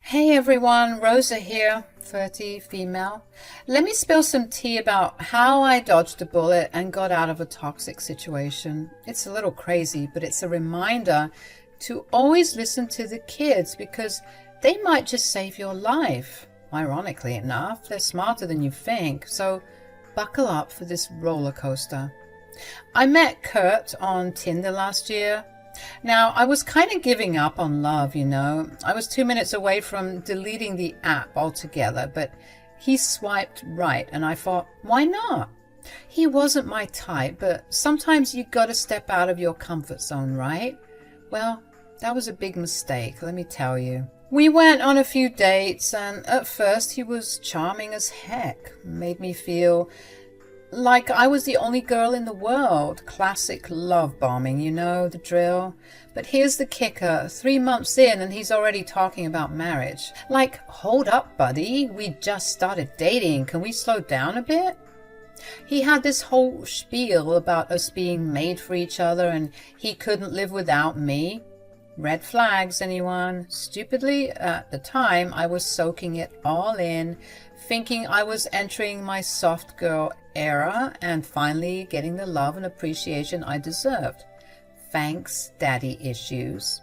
Hey everyone, Rosa here, 30, female. Let me spill some tea about how I dodged a bullet and got out of a toxic situation. It's a little crazy, but it's a reminder to always listen to the kids because they might just save your life. Ironically enough, they're smarter than you think, so buckle up for this roller coaster. I met Kurt on Tinder last year. Now, I was kind of giving up on love, you know. I was 2 minutes away from deleting the app altogether, but he swiped right, and I thought, why not? He wasn't my type, but sometimes you gotta step out of your comfort zone, right? Well, that was a big mistake, let me tell you. We went on a few dates, and at first he was charming as heck. Made me feel like I was the only girl in the world. Classic love bombing, you know, the drill. But here's the kicker. 3 months in and he's already talking about marriage. Like, hold up, buddy. We just started dating. Can we slow down a bit? He had this whole spiel about us being made for each other and he couldn't live without me. Red flags, anyone? Stupidly, at the time, I was soaking it all in, thinking I was entering my soft girl era and finally getting the love and appreciation I deserved. Thanks, daddy issues.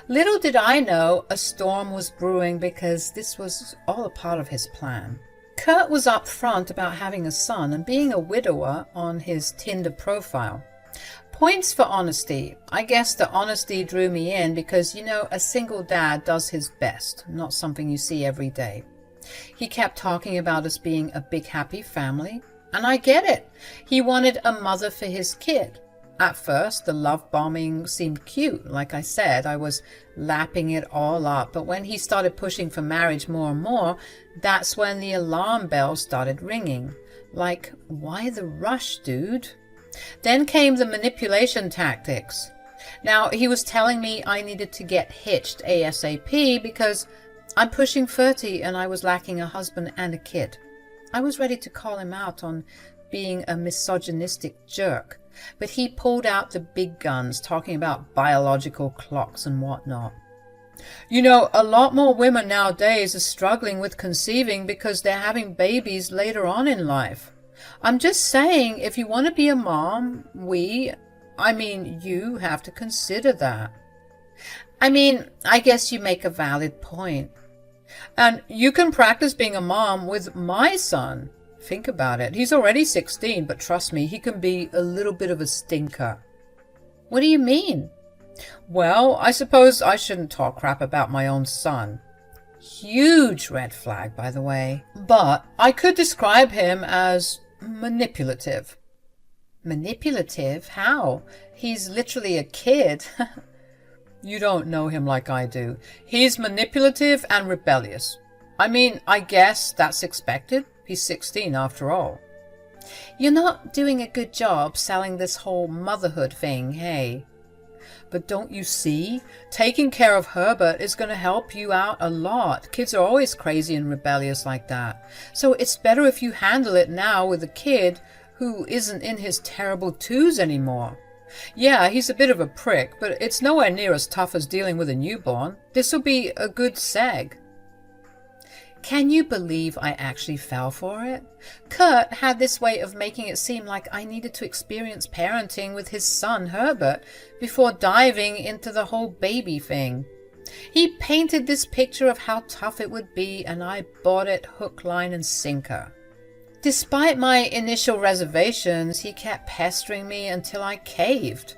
Little did I know a storm was brewing because this was all a part of his plan. Kurt was upfront about having a son and being a widower on his Tinder profile. Points for honesty. I guess the honesty drew me in because, you know, a single dad does his best, not something you see every day. He kept talking about us being a big happy family, and I get it. He wanted a mother for his kid. At first, the love bombing seemed cute. Like I said, I was lapping it all up, but when he started pushing for marriage more and more, that's when the alarm bells started ringing. Like, why the rush, dude? Then came the manipulation tactics. Now, he was telling me I needed to get hitched ASAP because I'm pushing 30 and I was lacking a husband and a kid. I was ready to call him out on being a misogynistic jerk, but he pulled out the big guns talking about biological clocks and whatnot. You know, a lot more women nowadays are struggling with conceiving because they're having babies later on in life. I'm just saying, if you want to be a mom, you have to consider that. I guess you make a valid point. And you can practice being a mom with my son. Think about it. He's already 16, but trust me, he can be a little bit of a stinker. What do you mean? Well, I suppose I shouldn't talk crap about my own son. Huge red flag, by the way. But I could describe him as manipulative. Manipulative? How? He's literally a kid. You don't know him like I do. He's manipulative and rebellious. I guess that's expected. He's 16 after all. You're not doing a good job selling this whole motherhood thing, hey? But don't you see? Taking care of Herbert is going to help you out a lot. Kids are always crazy and rebellious like that. So it's better if you handle it now with a kid who isn't in his terrible twos anymore. Yeah, he's a bit of a prick, but it's nowhere near as tough as dealing with a newborn. This'll be a good seg. Can you believe I actually fell for it? Kurt had this way of making it seem like I needed to experience parenting with his son Herbert before diving into the whole baby thing. He painted this picture of how tough it would be, and I bought it hook, line, and sinker. Despite my initial reservations, he kept pestering me until I caved.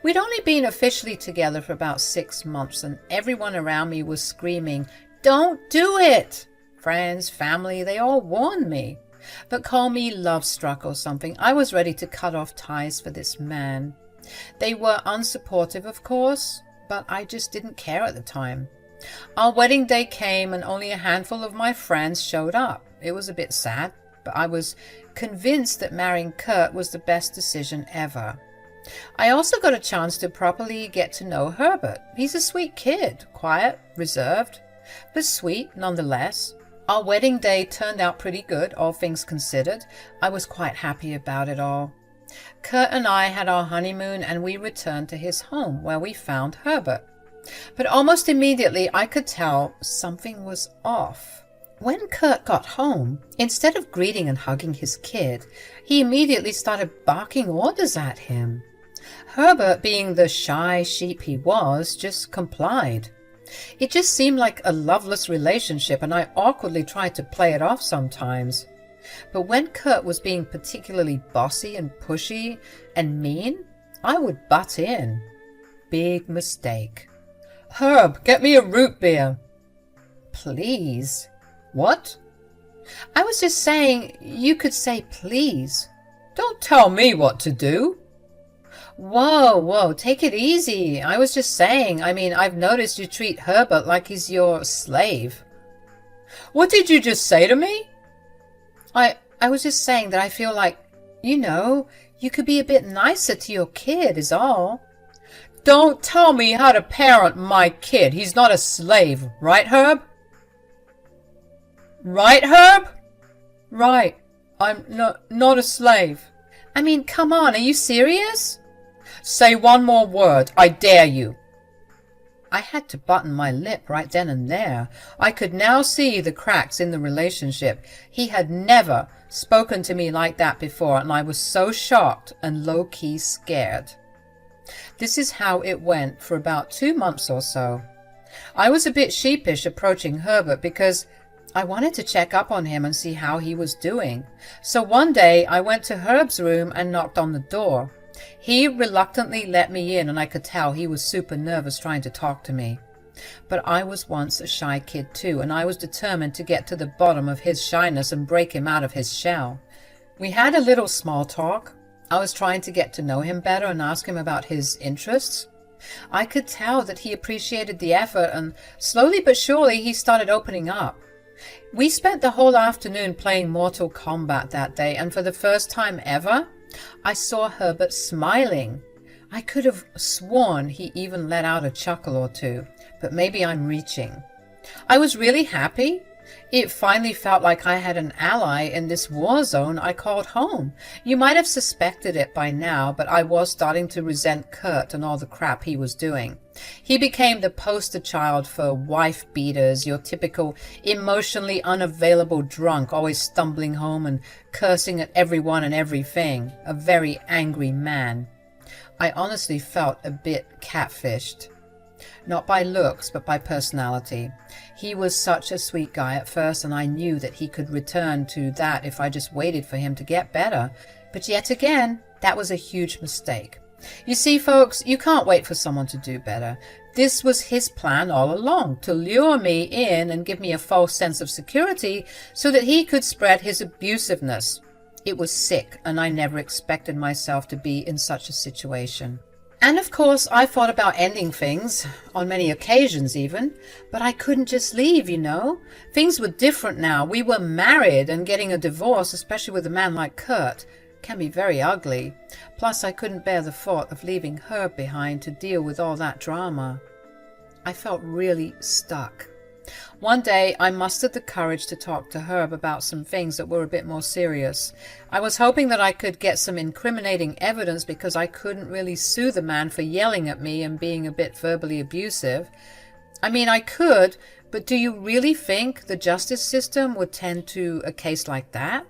We'd only been officially together for about 6 months, and everyone around me was screaming, "Don't do it!" Friends, family, they all warned me. But call me love-struck or something, I was ready to cut off ties for this man. They were unsupportive, of course, but I just didn't care at the time. Our wedding day came and only a handful of my friends showed up. It was a bit sad, but I was convinced that marrying Kurt was the best decision ever. I also got a chance to properly get to know Herbert. He's a sweet kid, quiet, reserved, but sweet nonetheless. Our wedding day turned out pretty good, all things considered. I was quite happy about it all. Kurt and I had our honeymoon and we returned to his home where we found Herbert. But almost immediately I could tell something was off. When Kurt got home, instead of greeting and hugging his kid, he immediately started barking orders at him. Herbert, being the shy sheep he was, just complied. It just seemed like a loveless relationship, and I awkwardly tried to play it off sometimes. But when Kurt was being particularly bossy and pushy and mean, I would butt in. Big mistake. "Herb, get me a root beer." "Please." "What?" "I was just saying you could say please." "Don't tell me what to do." Whoa, take it easy. I was just saying, I've noticed you treat Herbert like he's your slave." "What did you just say to me?" I was just saying that I feel like, you could be a bit nicer to your kid is all." "Don't tell me how to parent my kid. He's not a slave, right, Herb?" "Right, Herb?" "Right. I'm not a slave." Come on, are you serious? "Say one more word. I dare you." I had to button my lip right then and there. I could now see the cracks in the relationship. He had never spoken to me like that before, and I was so shocked and low-key scared. This is how it went for about 2 months or so. I was a bit sheepish approaching Herbert because I wanted to check up on him and see how he was doing. So one day I went to Herb's room and knocked on the door. He reluctantly let me in, and I could tell he was super nervous trying to talk to me. But I was once a shy kid too, and I was determined to get to the bottom of his shyness and break him out of his shell. We had a little small talk. I was trying to get to know him better and ask him about his interests. I could tell that he appreciated the effort, and slowly but surely he started opening up. We spent the whole afternoon playing Mortal Kombat that day, and for the first time ever, I saw Herbert smiling. I could have sworn he even let out a chuckle or two, but maybe I'm reaching. I was really happy. It finally felt like I had an ally in this war zone I called home. You might have suspected it by now, but I was starting to resent Kurt and all the crap he was doing. He became the poster child for wife beaters, your typical emotionally unavailable drunk, always stumbling home and cursing at everyone and everything. A very angry man. I honestly felt a bit catfished. Not by looks, but by personality. He was such a sweet guy at first, and I knew that he could return to that if I just waited for him to get better. But yet again, that was a huge mistake. You see, folks, you can't wait for someone to do better. This was his plan all along, to lure me in and give me a false sense of security so that he could spread his abusiveness. It was sick, and I never expected myself to be in such a situation. And of course, I thought about ending things, on many occasions even, but I couldn't just leave, Things were different now. We were married, and getting a divorce, especially with a man like Kurt, can be very ugly. Plus, I couldn't bear the thought of leaving Herb behind to deal with all that drama. I felt really stuck. One day, I mustered the courage to talk to Herb about some things that were a bit more serious. I was hoping that I could get some incriminating evidence because I couldn't really sue the man for yelling at me and being a bit verbally abusive. I could, but do you really think the justice system would tend to a case like that?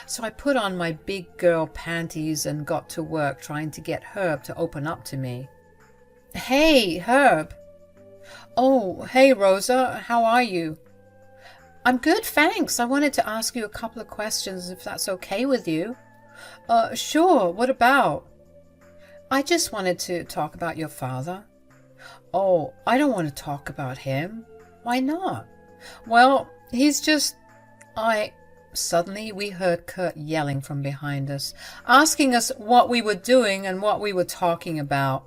So I put on my big girl panties and got to work trying to get Herb to open up to me. "Hey, Herb." "Oh, hey, Rosa. How are you?" "I'm good, thanks. I wanted to ask you a couple of questions, if that's okay with you." Sure. What about?" "I just wanted to talk about your father." "Oh, I don't want to talk about him." "Why not?" "Well, he's just... Suddenly we heard Kurt yelling from behind us, asking us what we were doing and what we were talking about.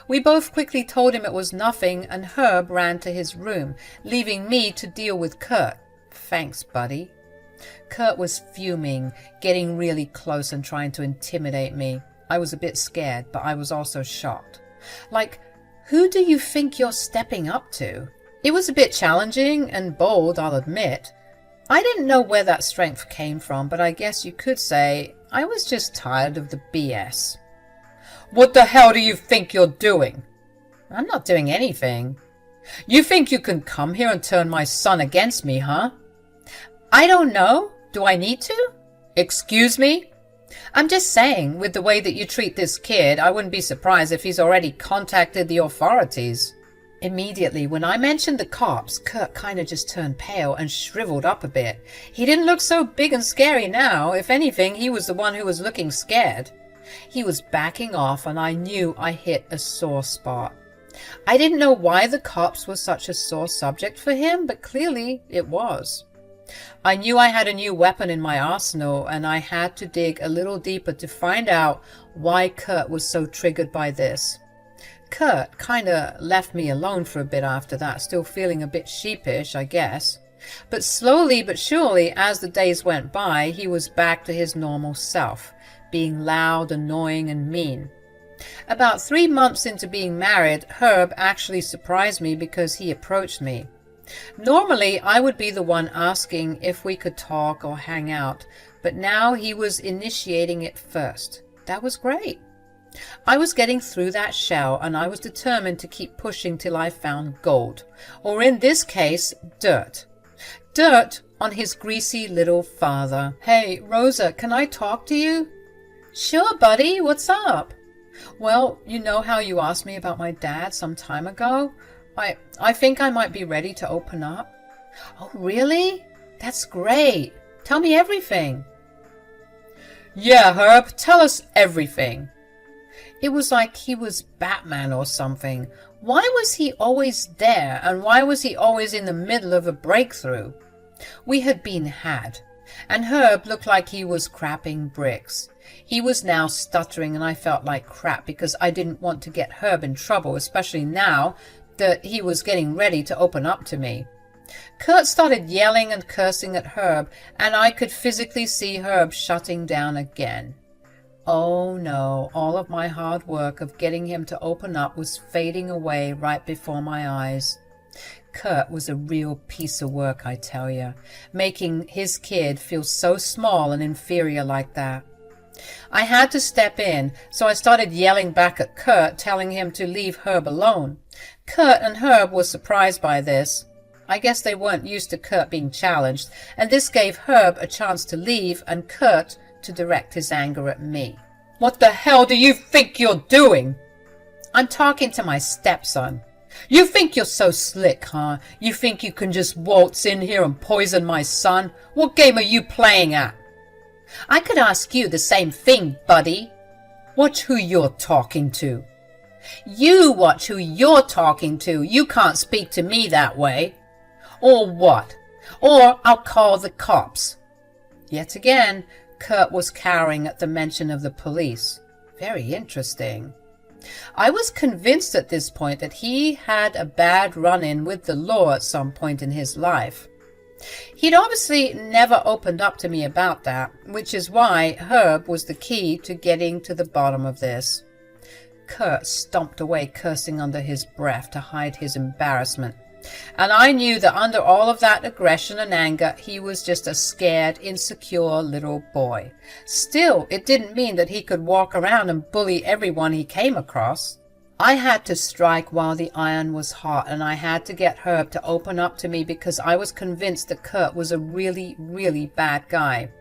We both quickly told him it was nothing, and Herb ran to his room, leaving me to deal with Kurt. Thanks, buddy. Kurt was fuming, getting really close and trying to intimidate me. I was a bit scared, but I was also shocked. Like, who do you think you're stepping up to? It was a bit challenging and bold, I'll admit. I didn't know where that strength came from, but I guess you could say I was just tired of the BS. "What the hell do you think you're doing?" I'm not doing anything. You think you can come here and turn my son against me, huh? I don't know. Do I need to? Excuse me? I'm just saying, with the way that you treat this kid, I wouldn't be surprised if he's already contacted the authorities. Immediately, when I mentioned the cops, Kurt kind of just turned pale and shriveled up a bit. He didn't look so big and scary now. If anything, he was the one who was looking scared. He was backing off, and I knew I hit a sore spot. I didn't know why the cops were such a sore subject for him, but clearly it was. I knew I had a new weapon in my arsenal, and I had to dig a little deeper to find out why Kurt was so triggered by this. Kurt kinda left me alone for a bit after that, still feeling a bit sheepish, I guess. But slowly but surely, as the days went by, he was back to his normal self, being loud, annoying, and mean. About 3 months into being married, Herb actually surprised me because he approached me. Normally, I would be the one asking if we could talk or hang out, but now he was initiating it first. That was great. I was getting through that shell, and I was determined to keep pushing till I found gold, or in this case, dirt. Dirt on his greasy little father. Hey, Rosa, can I talk to you? Sure, buddy, what's up? Well, you know how you asked me about my dad some time ago? I think I might be ready to open up. Oh, really? That's great. Tell me everything. Yeah, Herb, tell us everything. It was like he was Batman or something. Why was he always there, and why was he always in the middle of a breakthrough? We had been had, and Herb looked like he was crapping bricks. He was now stuttering, and I felt like crap because I didn't want to get Herb in trouble, especially now that he was getting ready to open up to me. Kurt started yelling and cursing at Herb, and I could physically see Herb shutting down again. Oh no, all of my hard work of getting him to open up was fading away right before my eyes. Kurt was a real piece of work, I tell you, making his kid feel so small and inferior like that. I had to step in, so I started yelling back at Kurt, telling him to leave Herb alone. Kurt and Herb were surprised by this. I guess they weren't used to Kurt being challenged, and this gave Herb a chance to leave and Kurt to direct his anger at me. What the hell do you think you're doing? I'm talking to my stepson. You think you're so slick, huh? You think you can just waltz in here and poison my son? What game are you playing at? I could ask you the same thing, buddy. Watch who you're talking to. You watch who you're talking to. You can't speak to me that way. Or what? Or I'll call the cops. Yet again, Kurt was cowering at the mention of the police. Very interesting. I was convinced at this point that he had a bad run-in with the law at some point in his life. He'd obviously never opened up to me about that, which is why Herb was the key to getting to the bottom of this. Kurt stomped away, cursing under his breath to hide his embarrassment. And I knew that under all of that aggression and anger, he was just a scared, insecure little boy. Still, it didn't mean that he could walk around and bully everyone he came across. I had to strike while the iron was hot, and I had to get Herb to open up to me because I was convinced that Kurt was a really, really bad guy.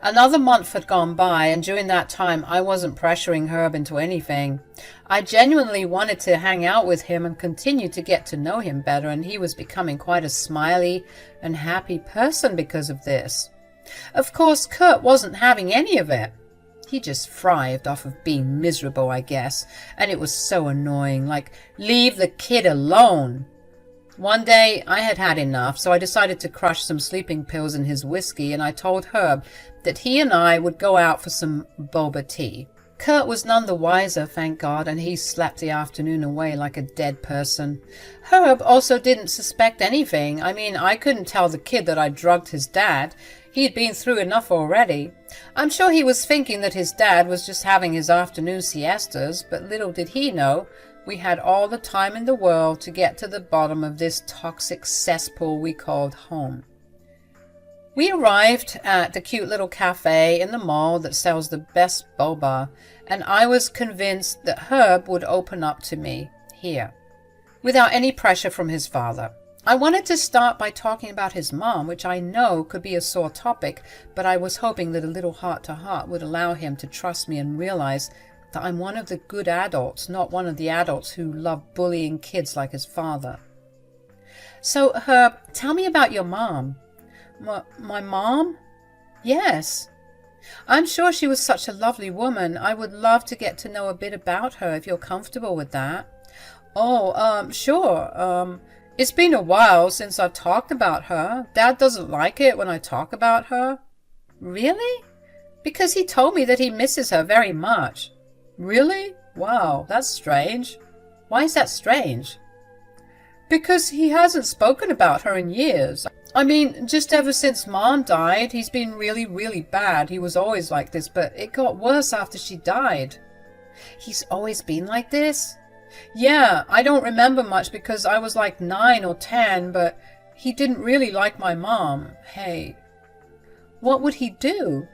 Another month had gone by, and during that time I wasn't pressuring Herb into anything. I genuinely wanted to hang out with him and continue to get to know him better, and he was becoming quite a smiley and happy person because of this. Of course, Kurt wasn't having any of it. He just thrived off of being miserable, I guess, and it was so annoying, like, leave the kid alone. One day I had had enough, so I decided to crush some sleeping pills in his whiskey, and I told Herb that he and I would go out for some boba tea. Kurt was none the wiser, thank God, and he slept the afternoon away like a dead person. Herb also didn't suspect anything. I mean, I couldn't tell the kid that I drugged his dad. He'd been through enough already. I'm sure he was thinking that his dad was just having his afternoon siestas, but little did he know we had all the time in the world to get to the bottom of this toxic cesspool we called home. We arrived at the cute little cafe in the mall that sells the best boba, and I was convinced that Herb would open up to me. here, without any pressure from his father. I wanted to start by talking about his mom, which I know could be a sore topic, but I was hoping that a little heart-to-heart would allow him to trust me and realize that I'm one of the good adults, not one of the adults who love bullying kids like his father. So, Herb, tell me about your mom. My mom? Yes. I'm sure she was such a lovely woman. I would love to get to know a bit about her if you're comfortable with that. Oh, sure. It's been a while since I've talked about her. Dad doesn't like it when I talk about her. Really? Because he told me that he misses her very much. Really? Wow, that's strange. Why is that strange? Because he hasn't spoken about her in years. I mean, just ever since Mom died, he's been really, really bad. He was always like this, but it got worse after she died. He's always been like this? Yeah, I don't remember much because I was like 9 or 10, but he didn't really like my mom. Hey, what would he do?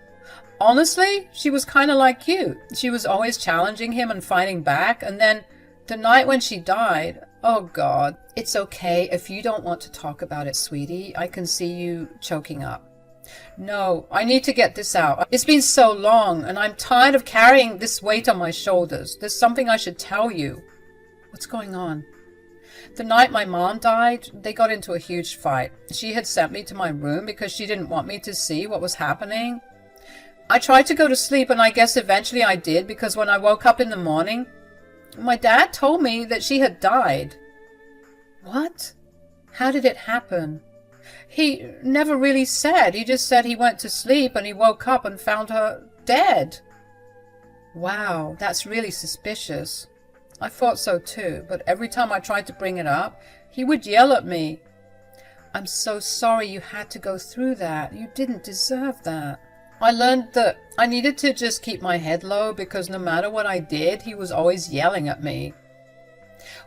Honestly, she was kind of like you. She was always challenging him and fighting back, and then the night when she died, oh God. It's okay if you don't want to talk about it, sweetie. I can see you choking up. No, I need to get this out. It's been so long, and I'm tired of carrying this weight on my shoulders. There's something I should tell you. What's going on? The night my mom died, they got into a huge fight. She had sent me to my room because she didn't want me to see what was happening. I tried to go to sleep, and I guess eventually I did, because when I woke up in the morning, my dad told me that she had died. What? How did it happen? He never really said. He just said he went to sleep and he woke up and found her dead. Wow, that's really suspicious. I thought so too, but every time I tried to bring it up, he would yell at me. I'm so sorry you had to go through that. You didn't deserve that. I learned that I needed to just keep my head low because no matter what I did, he was always yelling at me.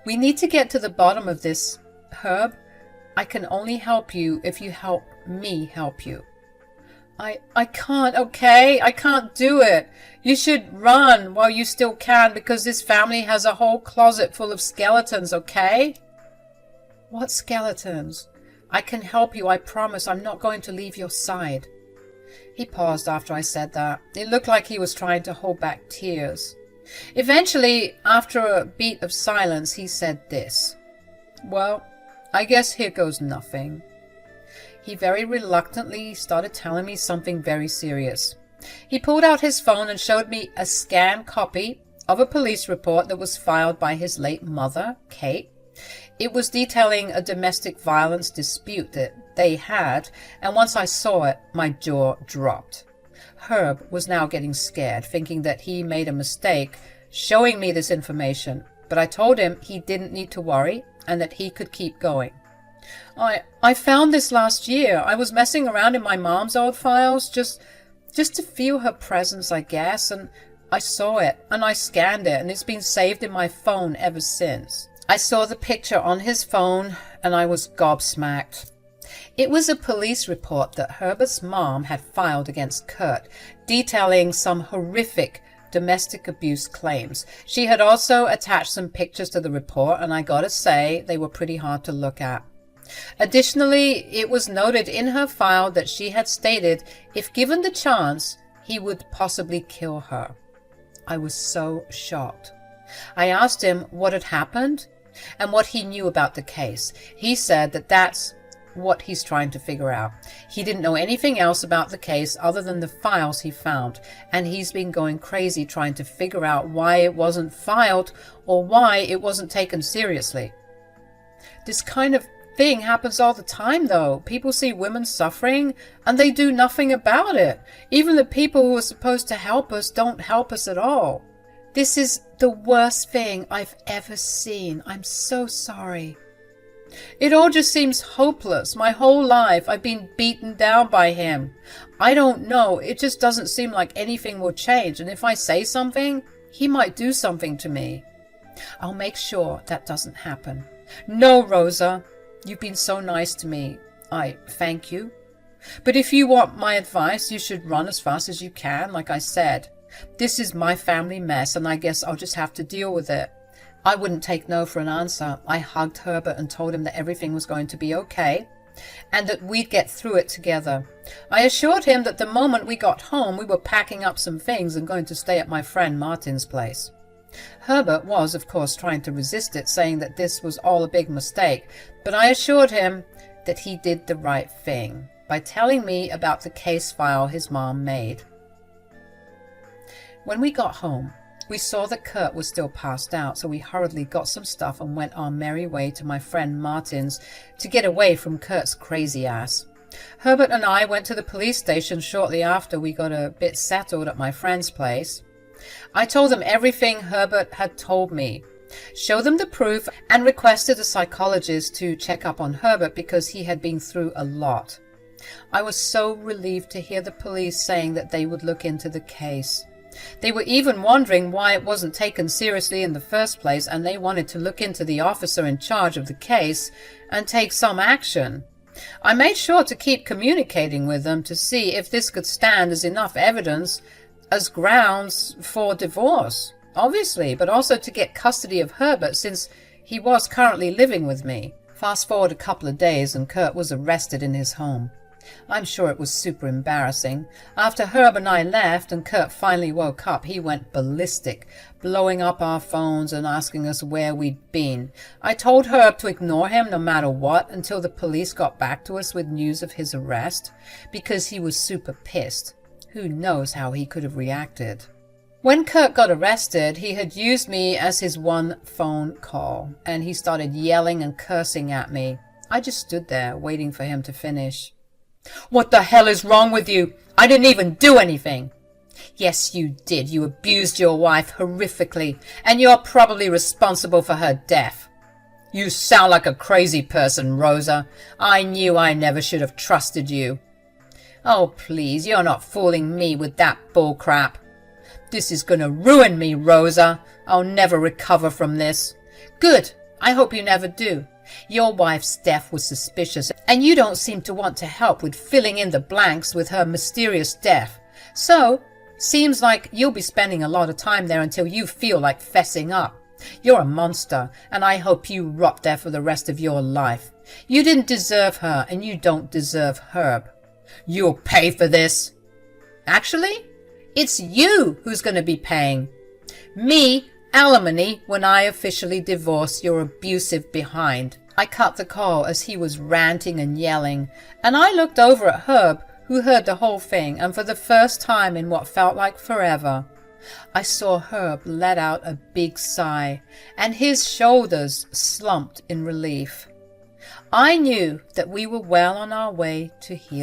We need to get to the bottom of this, Herb. I can only help you if you help me help you. I can't, okay? I can't do it. You should run while you still can because this family has a whole closet full of skeletons, okay? What skeletons? I can help you, I promise. I'm not going to leave your side. He paused after I said that. It looked like he was trying to hold back tears. Eventually, after a beat of silence, he said this. Well, I guess here goes nothing. He very reluctantly started telling me something very serious. He pulled out his phone and showed me a scanned copy of a police report that was filed by his late mother, Kate. It was detailing a domestic violence dispute that they had, and once I saw it, my jaw dropped. Herb was now getting scared, thinking that he made a mistake showing me this information, but I told him he didn't need to worry and that he could keep going. I found this last year. I was messing around in my mom's old files just to feel her presence, I guess, and I saw it, and I scanned it, and it's been saved in my phone ever since. I saw the picture on his phone, and I was gobsmacked. It was a police report that Herbert's mom had filed against Kurt, detailing some horrific domestic abuse claims. She had also attached some pictures to the report, and I gotta say, they were pretty hard to look at. Additionally, it was noted in her file that she had stated if given the chance, he would possibly kill her. I was so shocked. I asked him what had happened and what he knew about the case. He said that that's what he's trying to figure out. He didn't know anything else about the case other than the files he found, and he's been going crazy trying to figure out why it wasn't filed or why it wasn't taken seriously. This kind of thing happens all the time, though. People see women suffering and they do nothing about it. Even the people who are supposed to help us don't help us at all. This is the worst thing I've ever seen. I'm so sorry. It all just seems hopeless. My whole life I've been beaten down by him. I don't know. It just doesn't seem like anything will change. And if I say something, he might do something to me. I'll make sure that doesn't happen. No, Rosa. You've been so nice to me. I thank you. But if you want my advice, you should run as fast as you can, like I said. This is my family mess, and I guess I'll just have to deal with it. I wouldn't take no for an answer. I hugged Herbert and told him that everything was going to be okay and that we'd get through it together. I assured him that the moment we got home, we were packing up some things and going to stay at my friend Martin's place. Herbert was, of course, trying to resist it, saying that this was all a big mistake, but I assured him that he did the right thing by telling me about the case file his mom made. When we got home, we saw that Kurt was still passed out, so we hurriedly got some stuff and went our merry way to my friend Martin's to get away from Kurt's crazy ass. Herbert and I went to the police station shortly after we got a bit settled at my friend's place. I told them everything Herbert had told me, showed them the proof, and requested a psychologist to check up on Herbert because he had been through a lot. I was so relieved to hear the police saying that they would look into the case. They were even wondering why it wasn't taken seriously in the first place, and they wanted to look into the officer in charge of the case and take some action. I made sure to keep communicating with them to see if this could stand as enough evidence as grounds for divorce, obviously, but also to get custody of Herbert since he was currently living with me. Fast forward a couple of days and Kurt was arrested in his home. I'm sure it was super embarrassing. After Herb and I left and Kurt finally woke up, he went ballistic, blowing up our phones and asking us where we'd been. I told Herb to ignore him no matter what until the police got back to us with news of his arrest, because he was super pissed. Who knows how he could have reacted. When Kurt got arrested, he had used me as his one phone call, and he started yelling and cursing at me. I just stood there waiting for him to finish. "What the hell is wrong with you? I didn't even do anything." "Yes, you did. You abused your wife horrifically, and you're probably responsible for her death." "You sound like a crazy person, Rosa. I knew I never should have trusted you." "Oh, please, you're not fooling me with that bull crap." "This is gonna ruin me, Rosa. I'll never recover from this." "Good. I hope you never do. Your wife's death was suspicious, and you don't seem to want to help with filling in the blanks with her mysterious death. So, seems like you'll be spending a lot of time there until you feel like fessing up. You're a monster, and I hope you rot there for the rest of your life. You didn't deserve her, and you don't deserve Herb. You'll pay for this." "Actually, it's you who's going to be paying. Me, alimony, when I officially divorce your abusive behind." I cut the call as he was ranting and yelling, and I looked over at Herb, who heard the whole thing, and for the first time in what felt like forever, I saw Herb let out a big sigh, and his shoulders slumped in relief. I knew that we were well on our way to healing.